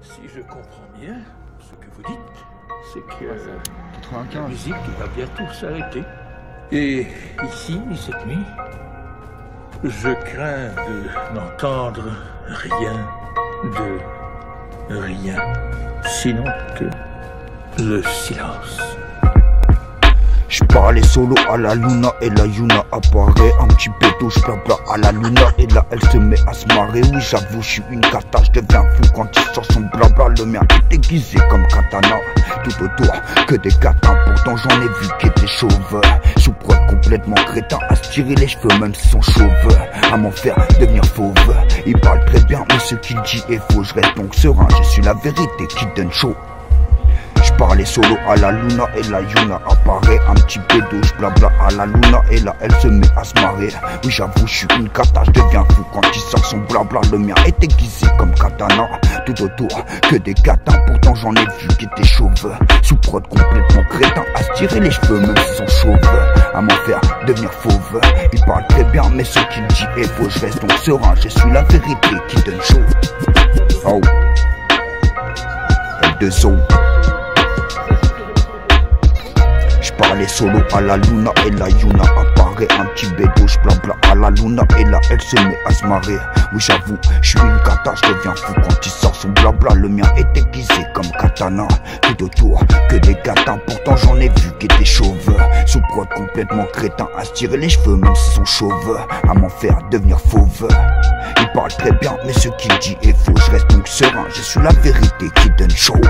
Si je comprends bien ce que vous dites, c'est que 95. la musique va bientôt s'arrêter. Et ici, cette nuit, je crains de n'entendre rien de rien, sinon que le silence. J'parlais solo à la Luna et la Yuna apparaît. Un petit péto, j'blabla à la Luna et là elle se met à se marrer. Oui j'avoue j'suis une cata, j'deviens fou quand il sort son blabla. Le mien est déguisé comme katana, tout autour que des catins. Pourtant j'en ai vu qui étaient chauves, sous prod complètement crétin, à se tirer les cheveux même si sont chauves, à m'en faire devenir fauve. Il parle très bien mais ce qu'il dit est faux. Je reste donc serein, je suis la vérité qui donne chaud. J'parlais solo à la Luna et la Yuna apparaît. Un petit pédo, j'blabla à la Luna et là elle se met à se marrer. Oui j'avoue j'suis une cata, j'deviens fou quand il sort son blabla. Le mien est aiguisé comme katana, tout autour que des catins. Pourtant j'en ai vu qui étaient chauves, sous prod complètement crétin, à se tirer les cheveux même s'ils sont chauves, à m'en faire devenir fauve. Il parle très bien mais ce qu'il dit est faux. Je reste donc serein, je suis la vérité qui donne chaud. Oh L2O. J'parlais solo à la Luna et la Yuna apparaît. Un petit bédo, j'blabla à la Luna et là elle se met à se marrer. Oui j'avoue, j'suis une cata, j'deviens fou quand il sort son blabla. Le mien est aiguisé comme katana, tout autour que des catins. Pourtant j'en ai vu qui étaient chauves, sous prod complètement crétin, à se tirer les cheveux même s'ils sont chauves, à m'en faire devenir fauve. Il parle très bien mais ce qu'il dit est faux. Je reste donc serein, je suis la vérité qui donne chaud.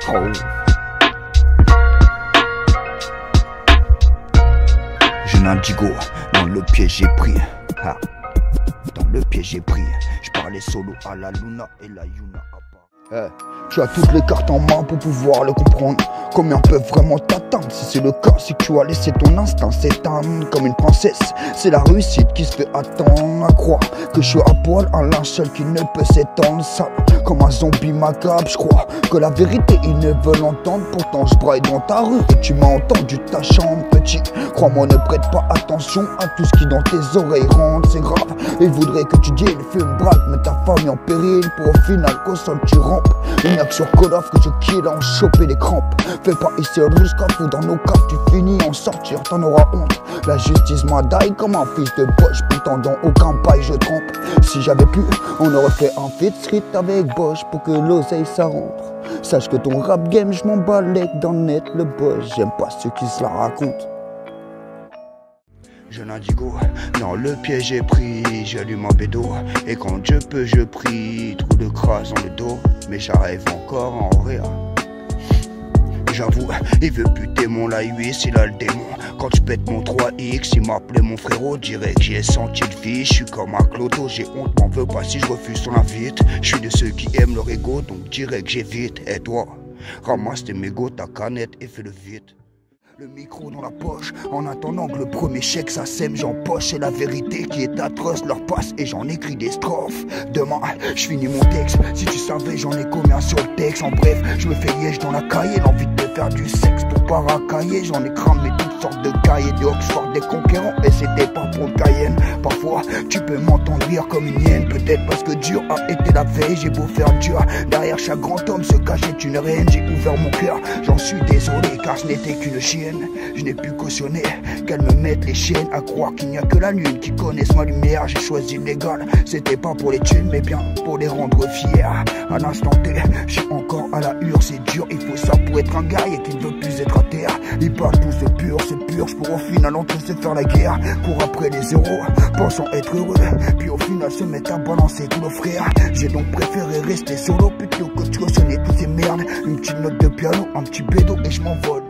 Oh. Jeune indigo, dans le piège j'ai pris. Ah, dans le piège j'ai pris. J'parlais solo à la Luna et la Yuna apparaît. Tu as toutes les cartes en main pour pouvoir le comprendre. Combien peuvent vraiment t'atteindre? Si c'est le cas, c'est que tu as laissé ton instinct s'éteindre comme une princesse. C'est la réussite qui se fait attendre. À croire que je suis à poil, un linceul qui ne peut s'étendre. Ça, comme un zombie macabre, je crois que la vérité ils ne veulent entendre. Pourtant je braille dans ta rue et tu m'as entendu ta chambre. Petit, crois-moi ne prête pas attention à tout ce qui dans tes oreilles rentre. C'est grave, ils voudraient que tu dises fume, braque, mets ta famille en péril. Pour au final qu'au sol tu rampes. Il n'y a que sur Call of que je kill en choper les crampes. Fais pas ici jusqu'à fou dans nos caves, tu finis en sortir, t'en auras honte. La justice m'adaille comme un fils de Bosch, pourtant dans aucun paille je trempe. Si j'avais pu, on aurait fait un feat street avec Bosch pour que l'oseille ça rentre. Sache que ton rap game, je m'en balèque dans net le Bosch. J'aime pas ceux qui se la racontent. Jeune indigo, dans le piège j'ai pris, j'allume un bédo. Et quand je peux je prie, trou de crasse dans le dos. Mais j'arrive encore en réa. J'avoue, il veut buter mon live, il a le démon. Quand je pète mon 3X, il m'appelait mon frérot. Dirait que j'ai senti le vie, je suis comme un clodo. J'ai honte, m'en veux pas si je refuse ton invite. Je suis de ceux qui aiment leur ego, donc dirais que j'évite. Et toi, ramasse tes mégots, ta canette et fais le vite. Le micro dans la poche, en attendant que le premier chèque ça sème, j'empoche. C'est la vérité qui est atroce, leur passe et j'en écris des strophes. Demain, je finis mon texte, si tu savais j'en ai combien sur le texte. En bref, je me fais liège dans la cahier, l'envie de faire du sexe pour pas racailler. J'en ai cramé toutes sortes de cahiers, de Oxford, des conquérants, et c'était pas pour le Cayenne. Parfois, tu peux m'entendre rire comme une hyène, peut-être parce que dur a été la veille. J'ai beau faire dur, derrière chaque grand homme se cachait une reine. J'ai ouvert mon cœur, j'en suis désolé car ce n'était qu'une chienne. Je n'ai pu cautionner qu'elle me mette les chaînes, à croire qu'il n'y a que la lune qui connaisse ma lumière. J'ai choisi le légal, c'était pas pour les thunes mais bien pour les rendre fiers. À l'instant T, je suis encore à la hure, c'est dur, il faut ça pour être un gars et qui ne veut plus être à terre. Ils parlent tous c'est purge pour au final entre se faire la guerre. Pour après les euros, pensant être heureux, puis au final se mettre à balancer tous nos frères. J'ai donc préféré rester solo plutôt que de cautionner toutes ces merdes. Une petite note de piano, un petit bédo et je m'envole.